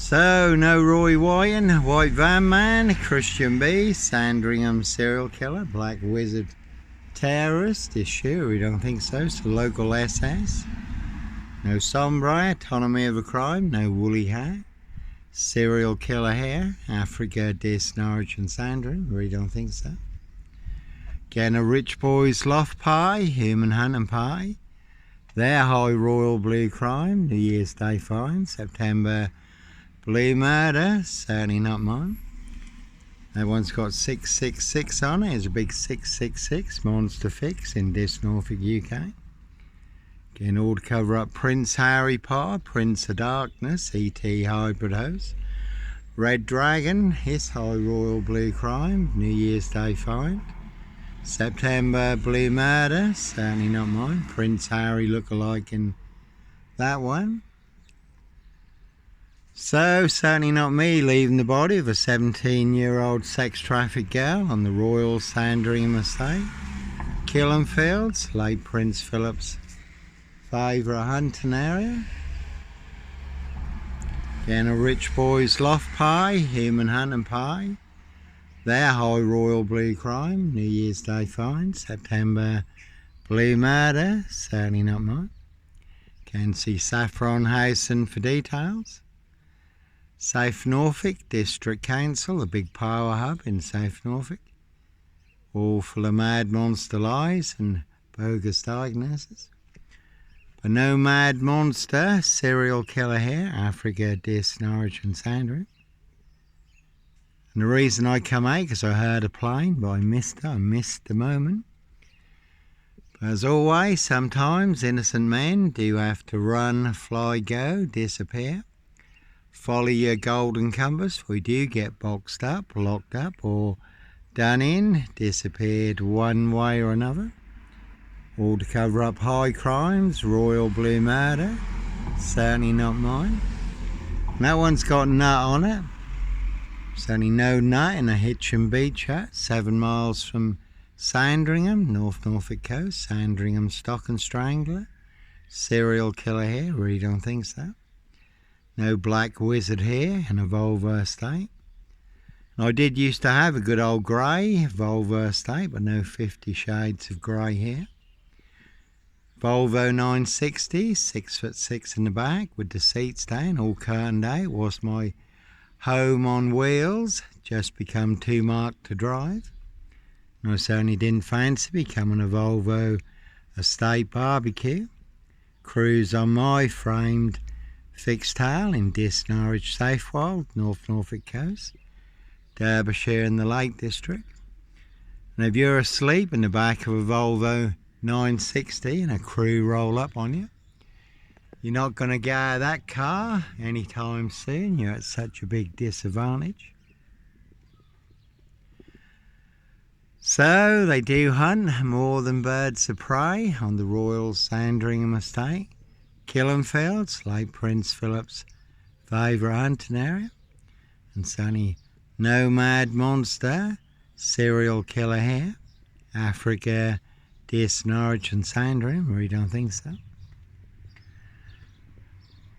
So, no Roy Wyan, White Van Man, Christian B, Sandringham serial killer, Black Wizard terrorist, is sure, we don't think so, so local SS. No Sombre, Autonomy of a Crime, no Woolly Hair, Serial Killer Hair, Africa, Dis, Norwich and Sandringham, we don't think so. Again, a Rich Boys Loft Pie, Human Hunt and Pie, Their High Royal Blue Crime, New Year's Day Fine, September Blue Murder, certainly not mine. That one's got 666 on it. It's a big 666 monster fix in Dis, Norfolk, UK. Again, all to cover up Prince Harry Potter, Prince of Darkness, E.T. Hybrid Host, Red Dragon, His High Royal Blue Crime, New Year's Day Find, September Blue Murder, certainly not mine. Prince Harry look-alike in that one. So, certainly not me leaving the body of a 17-year-old sex-trafficked girl on the Royal Sandringham estate, Killing Fields, late Prince Philip's favourite hunting area. Again, a Rich Boys Loft Pie, Human Hunt and Pie, Their High Royal Blue Crime, New Year's Day Find, September Blue Murder, certainly not mine. Can see Saffron Housen for details. Safe Norfolk District Council, a big power hub in Safe Norfolk, all full of mad monster lies and bogus diagnoses. But no mad monster, serial killer here, Africa, Dis, Norwich and Sandringham. And the reason I come out, because I heard a plane, but I missed the moment. But as always, sometimes innocent men do have to run, fly, go, disappear. Follow your golden compass. We do get boxed up, locked up, or done in, disappeared one way or another. All to cover up high crimes, Royal Blue Murder, certainly not mine. And that one's got nut on it. Certainly no nut in a Hitchin Beach hut, 7 miles from Sandringham, North Norfolk coast. Sandringham Stock and Strangler, serial killer here, really don't think so. No Black Wizard here in a Volvo estate. And I did used to have a good old grey Volvo estate, but no 50 Shades of Grey here. Volvo 960, 6'6" in the back with the seats down, all curtained out. Was my home on wheels, just become too marked to drive. And I certainly didn't fancy becoming a Volvo estate barbecue. Cruise on my framed fixed tail in Dis, Norwich, Safewold, North Norfolk coast, Derbyshire and the Lake District. And if you're asleep in the back of a Volvo 960 and a crew roll up on you, you're not going to get out of that car anytime soon. You're at such a big disadvantage. So they do hunt more than birds of prey on the Royal Sandringham estate, Killing Fields, late Prince Philip's favourite hunting area, and sunny no mad monster, serial killer here, Africa, Dis, Norwich and Sandringham, we don't think so.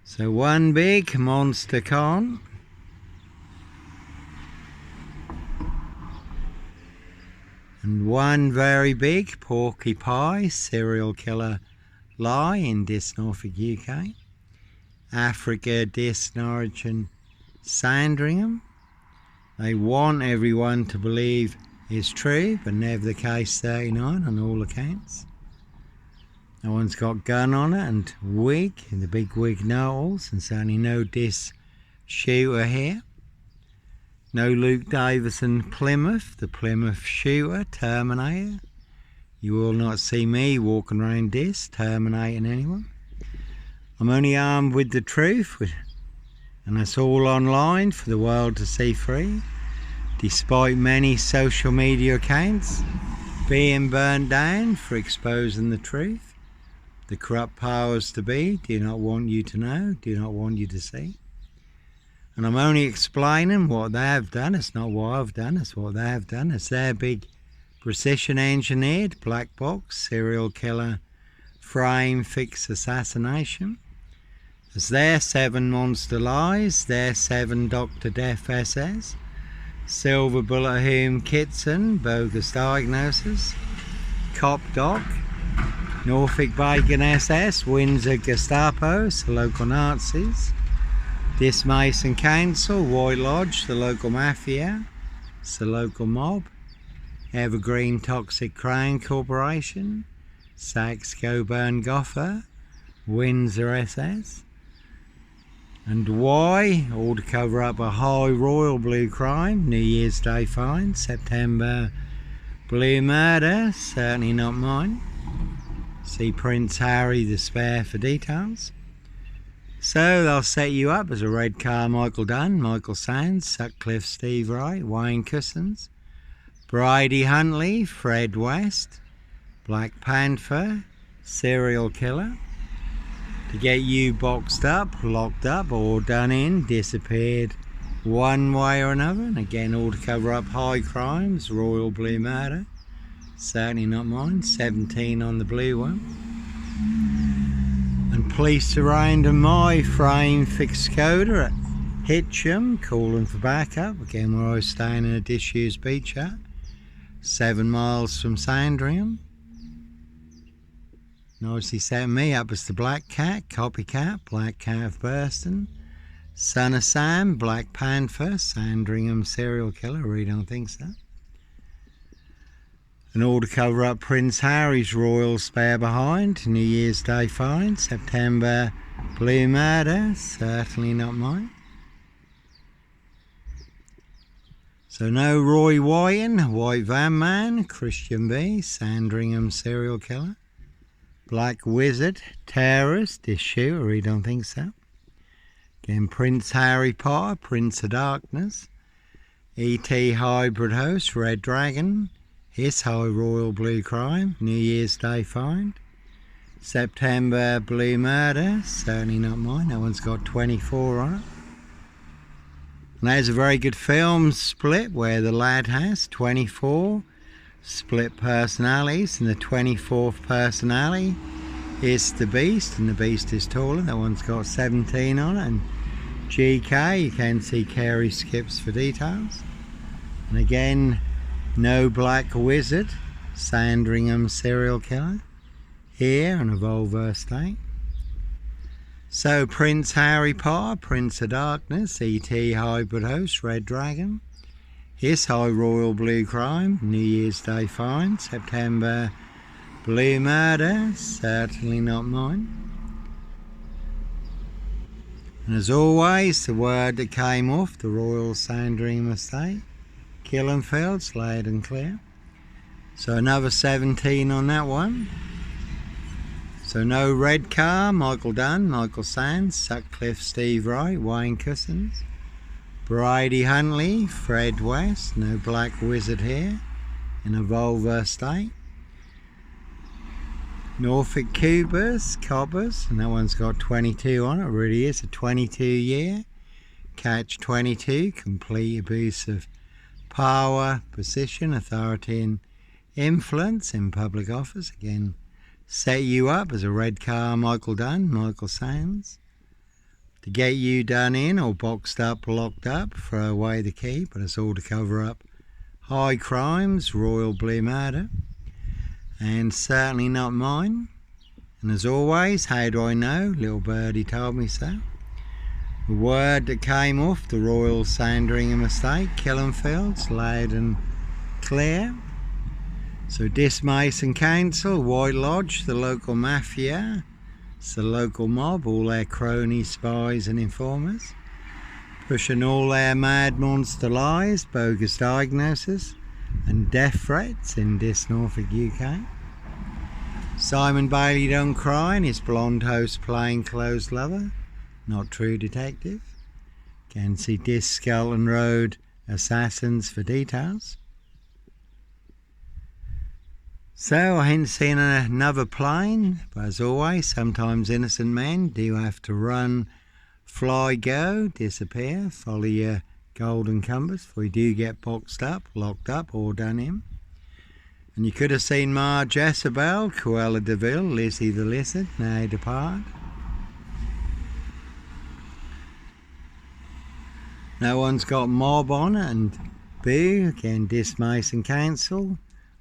So one big monster con, and one very big porky pie, serial killer lie in Dis, Norfolk, UK. Africa, Dis, Norwich and Sandringham. They want everyone to believe is true, but never the case 39 on all accounts. No one's got gun on it and wig, the big wig Knowles, and certainly no Dis shooter here. No Luke Davison Plymouth, the Plymouth shooter, Terminator. You will not see me walking around Dis, terminating anyone. I'm only armed with the truth, and it's all online for the world to see free, despite many social media accounts being burned down for exposing the truth. The corrupt powers to be do not want you to know, do not want you to see. And I'm only explaining what they have done. It's not what I've done, it's what they have done. It's their big precision engineered black box serial killer frame fix assassination. As there 7 monster lies, there 7 Dr. Death SS, Silver Bullet Hume Kitson, bogus diagnosis, Cop Doc, Norfolk Bacon SS, Windsor Gestapos, the local Nazis, Dis Mason Council, White Lodge, the local Mafia, it's the local mob, Evergreen Toxic Crown Corporation, Saxe Coburn Gaffe, Windsor SS, and Y, all to cover up a high royal blue crime, New Year's Day fine, September blue murder, certainly not mine. See Prince Harry the Spare for details. So they'll set you up as a red car Michael Dunn, Michael Sands, Sutcliffe Steve Wright, Wayne Cousins, Bridie Huntley, Fred West, Black Panther, serial killer, to get you boxed up, locked up, or done in, disappeared one way or another. And again, all to cover up high crimes, royal blue murder, certainly not mine, 17 on the blue one. And police around in my frame fixed Skoda at Hitcham, calling for backup, again where I was staying in a disused beach hut, 7 miles from Sandringham. Nicely set me up as the Black Cat, Copycat, Black Cat of Burston, Son of Sam, Black Panther, Sandringham serial killer, really don't think so. And all to cover up Prince Harry's royal spare behind, New Year's Day fine, September blue murder, certainly not mine. So no Roy Wyan, White Van Man, Christian B, Sandringham serial killer, Black Wizard, terrorist, issue, I really don't think so. Again, Prince Harry Potter, Prince of Darkness, E.T. Hybrid Host, Red Dragon, His High Royal Blue Crime, New Year's Day find, September Blue Murder, certainly not mine, that one's got 24 on it. And there's a very good film split where the lad has 24 split personalities, and the 24th personality is the Beast, and the Beast is taller, that one's got 17 on it. And GK, you can see Carey skips for details. And again, no Black Wizard, Sandringham serial killer, here on a Volvo estate. So Prince Harry Potter, Prince of Darkness, E.T. Hybrid Host, Red Dragon, His High Royal Blue Crime, New Year's Day fine, September blue murder, certainly not mine. And as always, the word that came off the Royal Sandringham estate, Killenfields, laid and clear. So another 17 on that one. So no red car, Michael Dunn, Michael Sands, Sutcliffe Steve Wright, Wayne Cousins, Bridie Huntley, Fred West, no Black Wizard here, in a Volvo estate. Norfolk Cobbers, and that one's got 22 on it, really is a 22 year. Catch 22, complete abuse of power, position, authority and influence in public office. Again, set you up as a red car Michael Dunn, Michael Sands, to get you done in or boxed up, locked up, throw away the key, but it's all to cover up high crimes, royal blue murder, and certainly not mine. And as always, how do I know? Little birdie told me so. The word that came off the Royal Sandringham estate, Killenfields, loud and clear. So Dis Mason Council, White Lodge, the local mafia, it's the local mob, all their cronies, spies and informers, pushing all their mad monster lies, bogus diagnosis and death threats in Dis Norfolk, UK. Simon Bailey don't cry and his blonde host plainclothes lover, not true detective. Can see Dis Skelton Road assassins for details. So I hadn't seen another plane, but as always, sometimes innocent men do have to run, fly, go, disappear, follow your golden compass, for we do get boxed up, locked up, or done in. And you could have seen Marge Jezebel, Cruella de Vil, Lizzie the Lizard, now depart. No one's got mob on it, and boo, again, Dis Mason Council,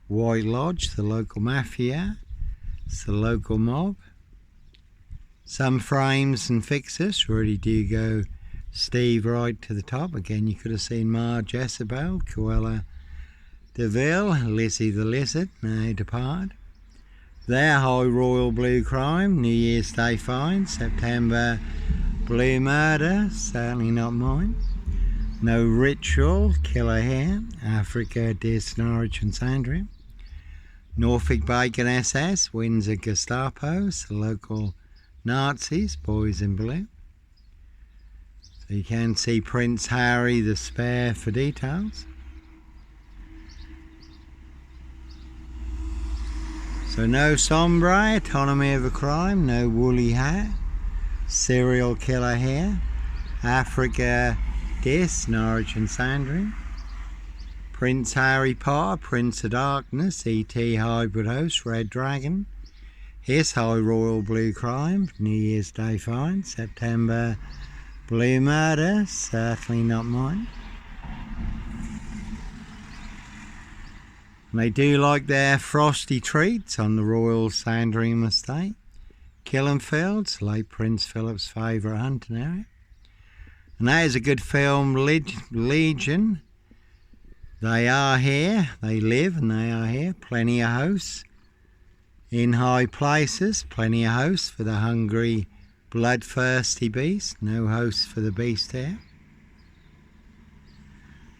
White Lodge, the local mafia, it's the local mob. Some frames and fixers really do go Steve right to the top. Again, you could have seen Marge Jezebel, Cruella DeVille, Lizzie the Lizard, now departed. Their High Royal Blue Crime, New Year's Day Fine, September Blue Murder, certainly not mine. No Ritual, Killer here, Africa, Dis, Norwich and Sandringham. Norfolk Bacon SS, Windsor Gestapos, the local Nazis, boys in blue. So you can see Prince Harry the Spare for details. So no Sombre, Autonomy of a Crime, no Woolly Hat, Serial Killer here, Africa, Dis, Norwich and Sandringham. Prince Harry Potter, Prince of Darkness, E.T. Hybrid Host, Red Dragon. His High Royal Blue Crime, New Year's Day Fine, September Blue Murder, certainly not mine. And they do like their frosty treats on the Royal Sandringham estate. Killenfields, late Prince Philip's favourite hunting area. And that is a good film, Legion. They are here, they live and they are here. Plenty of hosts in high places, plenty of hosts for the hungry, bloodthirsty beast. No hosts for the beast here.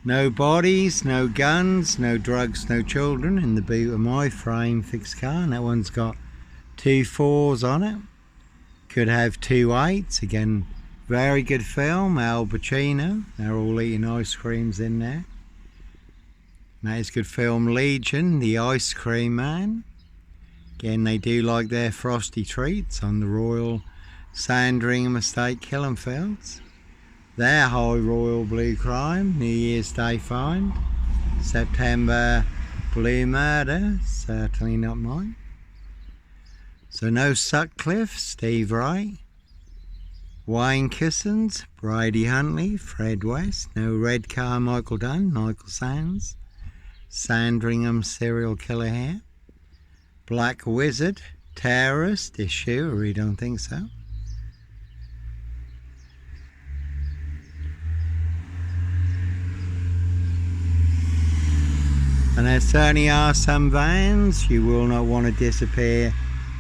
No bodies, no guns, no drugs, no children in the boot of my frame fixed car. And that one's got 2 4s on it. Could have 2 8s. Again, very good film. Al Pacino. They're all eating ice creams in there. And that is good film. Legion, the Ice Cream Man. Again, they do like their frosty treats on the Royal Sandringham Estate, Killenfields. Their High Royal Blue Crime, New Year's Day Find, September Blue Murder, certainly not mine. So no Sutcliffe, Steve Wright, Wayne Kissons, Brady Huntley, Fred West, no Red Car, Michael Dunn, Michael Sands, Sandringham Serial Killer here, Black Wizard, Terrorist issue, I really don't think so. And there certainly are some vans you will not want to disappear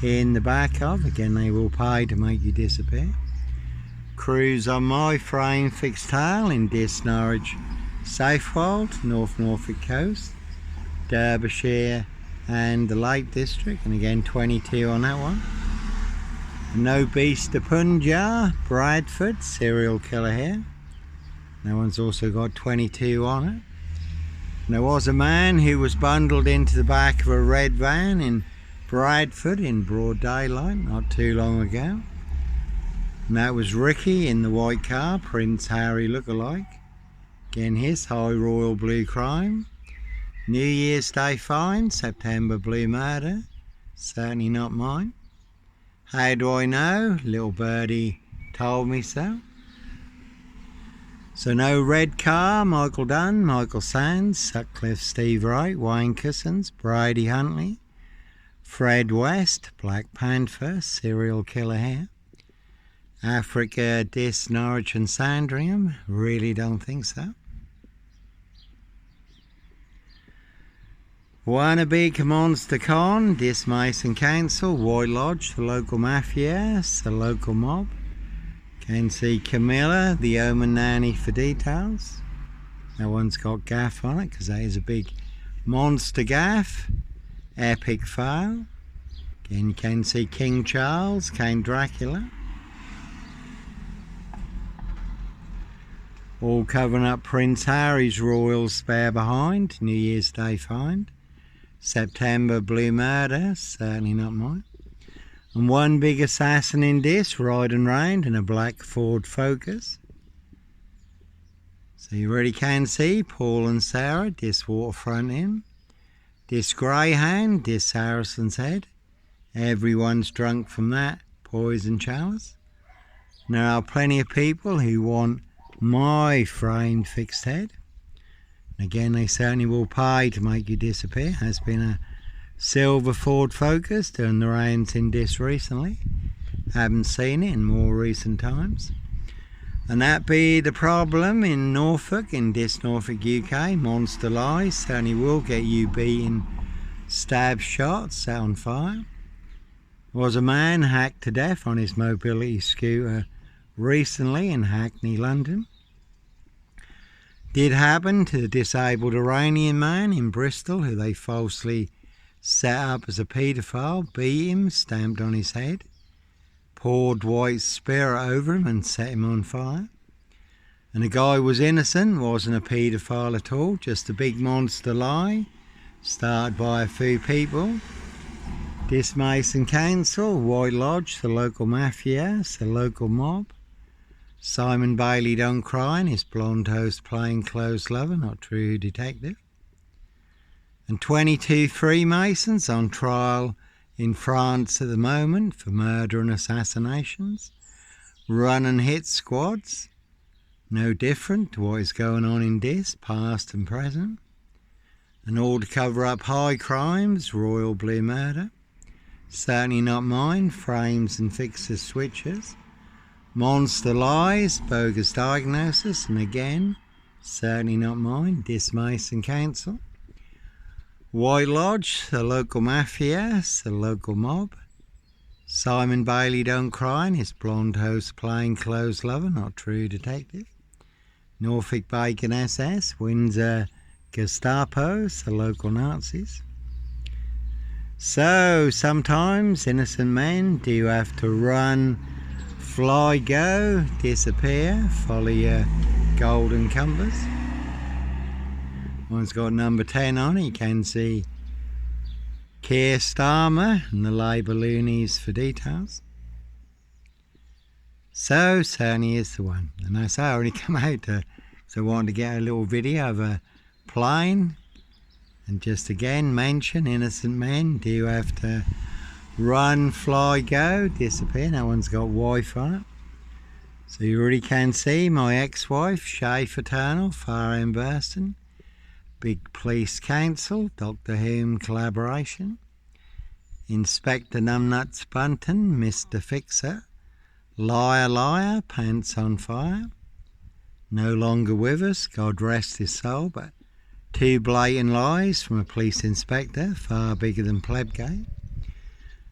in the back of. Again, they will pay to make you disappear. Cruise on my frame fixed tail in Dis, Norwich, Safewold, North Norfolk Coast, Derbyshire and the Lake District. And again, 22 on that one. No Beast of Punga, Bradford, Serial Killer here. That one's also got 22 on it. There was a man who was bundled into the back of a red van in Bradford in broad daylight not too long ago. And that was Ricky in the white car, Prince Harry lookalike. Again, his High Royal Blue Crime. New Year's Day Fine, September Blue Murder. Certainly not mine. How do I know? Little birdie told me so. So no Red Car, Michael Dunn, Michael Sands, Sutcliffe, Steve Wright, Wayne Kissons, Brady Huntley, Fred West, Black Panther, Serial Killer here, Africa, Dis, Norwich and Sandringham, really don't think so. Wannabe Monster Con, Dis Mason Council, White Lodge, the local mafia, the local mob. Can see Camilla, the Omen Nanny for details. That one's got Gaffe on it because that is a big monster Gaffe. Epic fail. Again, you can see King Charles, Count Dracula. All covering up Prince Harry's royal spare behind. New Year's Day find. September Blue Murder, certainly not mine. And one big assassin in this, riding round in a black Ford Focus. So you really can see Paul and Sarah, this waterfront inn. This greyhound, this Harrison's Head. Everyone's drunk from that poison chalice. And there are plenty of people who want my framed fixed head. And again, they certainly will pay to make you disappear. Has been a silver Ford Focus doing the rounds in this recently. Haven't seen it in more recent times. And that be the problem in Norfolk, in this Norfolk UK. Monster lies certainly will get you beaten, stab shots, set on fire. There was a man hacked to death on his mobility scooter recently in Hackney, London. Did happen to the disabled Iranian man in Bristol who they falsely set up as a paedophile, beat him, stamped on his head, poured white spirit over him and set him on fire. And the guy was innocent, wasn't a paedophile at all, just a big monster lie, started by a few people. This Mason Council, White Lodge, the local mafia, the local mob. Simon Bailey don't cry, and his blonde host plainclothes lover, not true detective. And 22 Freemasons on trial in France at the moment for murder and assassinations. Run and hit squads. No different to what is going on in this, past and present. And all to cover up high crimes, royal blue murder. Certainly not mine, frames and fixers switches. Monster lies, bogus diagnosis, and again, certainly not mine, this Mason Council. White Lodge, the local mafia, the local mob. Simon Bailey don't cry, and his blonde host plainclothes lover, not true detective. Norfolk Bacon SS, Windsor Gestapo, the local Nazis. So, sometimes innocent men do have to run, fly, go, disappear, follow your golden compass. One's got number 10 on it. You can see Keir Starmer and the Labour loonies for details. So, certainly is the one. And I say I already come out to, so I wanted to get a little video of a plane. And just again mention innocent men do have to run, fly, go, disappear. No one's got wife on it. So you already can see my ex-wife, Shay Fraternal, Far End Burston. Big Police Council, Doctor Who collaboration. Inspector Numbnuts Bunton, Mr. Fixer. Liar, liar, pants on fire. No longer with us, God rest his soul, but 2 blatant lies from a police inspector, far bigger than Plebgate.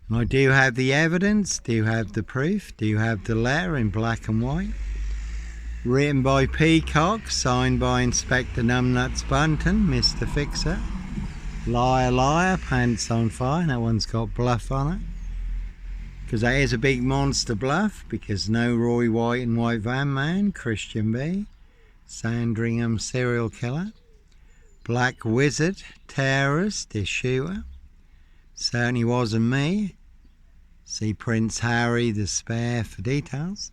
And I do have the evidence, do have the proof, do have the letter in black and white. Written by Peacock, signed by Inspector Numbnuts Bunton, Mr. Fixer. Liar, liar, pants on fire, that one's got Bluff on it. Because that is a big monster bluff, because no Roy White and White Van Man, Christian B. Sandringham serial killer. Black Wizard, terrorist, this shooter. Certainly wasn't me. See Prince Harry the Spare for details.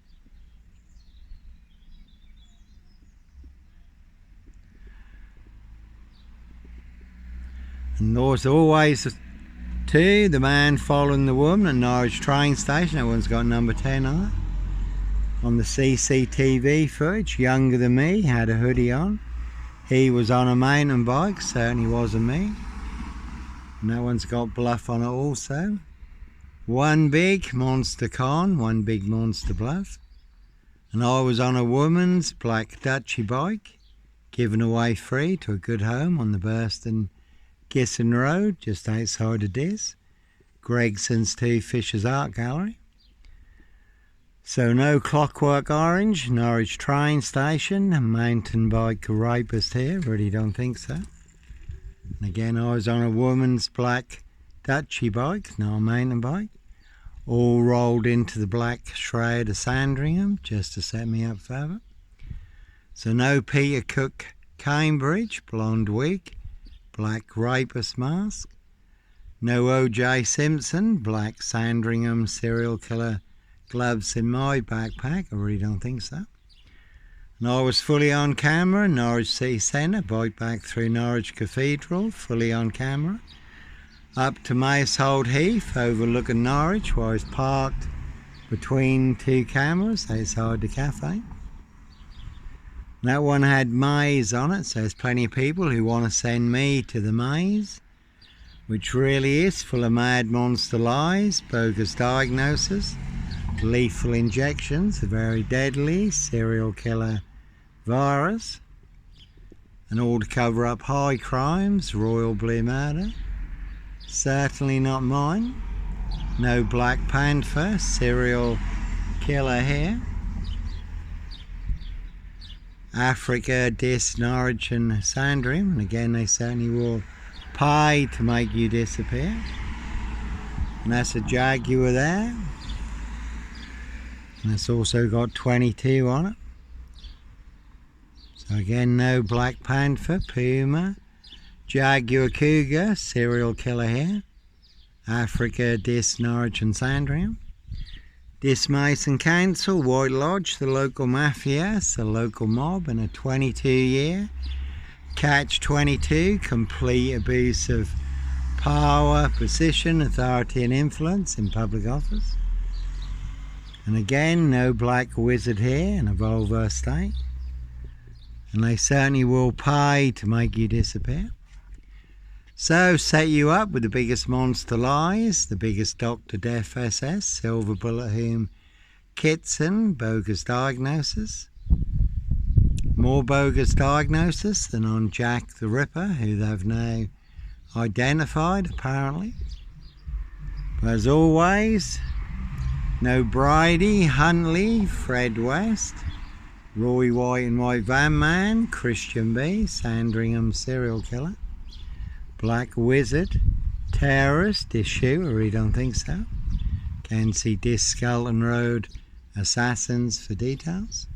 And there's always two, the man following the woman at Norwich train station. That one's got number 10 on it. On the CCTV footage, younger than me, had a hoodie on. He was on a mountain bike, certainly wasn't me. And that one's got Bluff on it also. One big monster con, one big monster bluff. And I was on a woman's black Dutchy bike, given away free to a good home on the Burston Gisson Road, just outside of this. Gregson's 2 Fisher's Art Gallery. So no Clockwork Orange, Norwich train station, a mountain bike rapist here, really don't think so. And again, I was on a woman's black Dutchy bike, not a mountain bike, all rolled into the black shroud of Sandringham, just to set me up further. So no Peter Cook Cambridge, blonde wig, black rapist mask. No O.J. Simpson, black Sandringham serial killer gloves in my backpack. I really don't think so. And I was fully on camera, Norwich City Centre, bike back through Norwich Cathedral, fully on camera. Up to Macehold Heath, overlooking Norwich, where I was parked between 2 cameras outside the cafe. That one had maze on it, so there's plenty of people who want to send me to the maze, which really is full of mad monster lies, bogus diagnosis, lethal injections, a very deadly serial killer virus, and all to cover up high crimes, royal blue murder, certainly not mine, no Black Panther, serial killer here, Africa, Dis, Norwich and Sandringham, and again they certainly will pay to make you disappear. And that's a Jaguar there, and it's also got 22 on it. So again, no Black Panther, Puma, Jaguar, Cougar, serial killer here, Africa, Dis, Norwich and Sandringham. Dis Mason Council, White Lodge, the local mafia, the local mob, and a 22-year catch-22, complete abuse of power, position, authority and influence in public office. And again, no Black Wizard here in a Volvo state. And they certainly will pay to make you disappear. So, set you up with the biggest monster lies, the biggest Dr. Death SS, Silver Bullet Whom, Kitson, bogus diagnosis. More bogus diagnosis than on Jack the Ripper, who they've now identified, apparently. But as always, no Bridie, Huntley, Fred West, Roy White and White Van Man, Christian B, Sandringham serial killer, Black Wizard, terrorist, issue, I really don't think so. Can see Dis Skelton Road assassins for details.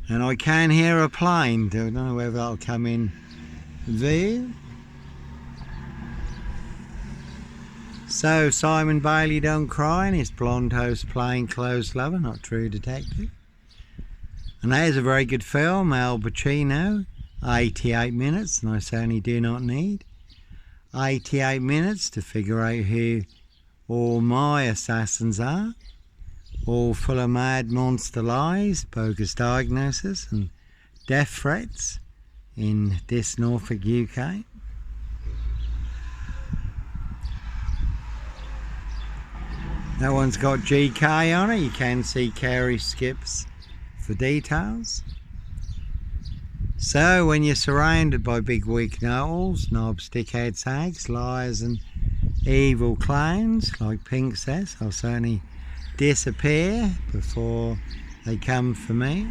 And I can hear a plane, don't know whether that'll come in view. So, Simon Bailey Don't Cry and his blonde host plainclothes lover, not true detective. And that is a very good film, Al Pacino, 88 minutes, and I certainly do not need 88 minutes to figure out who all my assassins are, all full of mad monster lies, bogus diagnosis and death threats in this Norfolk, UK. That one's got GK on it, you can see Carey Skips for details. So when you're surrounded by big weak knowles, knobs, dickheads, hags, liars and evil clowns, like Pink says, I'll certainly disappear before they come for me.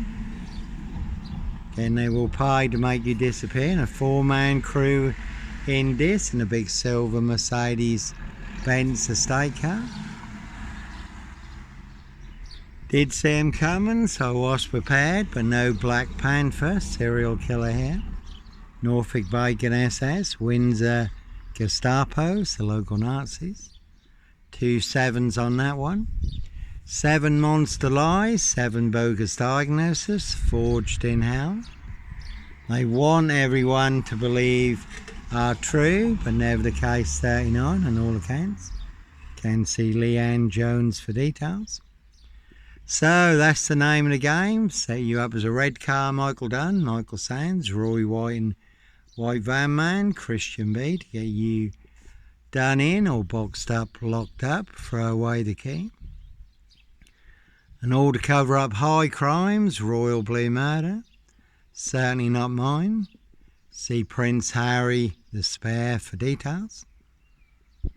Then they will pay to make you disappear, and a 4-man crew in this, and a big silver Mercedes Benz estate car. Did see him coming, so I was prepared, but no Black Panther, serial killer here. Norfolk Bacon SS, Windsor Gestapos, the local Nazis. 2 7s on that one. 7 monster lies, 7 bogus diagnosis, forged in hell. They want everyone to believe are true, but never the case 39 on all accounts. Can see Leanne Jones for details. So that's the name of the game. Set you up as a red car, Michael Dunn, Michael Sands, Roy White and White Van Man, Christian B to get you done in or boxed up, locked up, throw away the key. And all to cover up high crimes, royal blue murder, certainly not mine. See Prince Harry the Spare for details.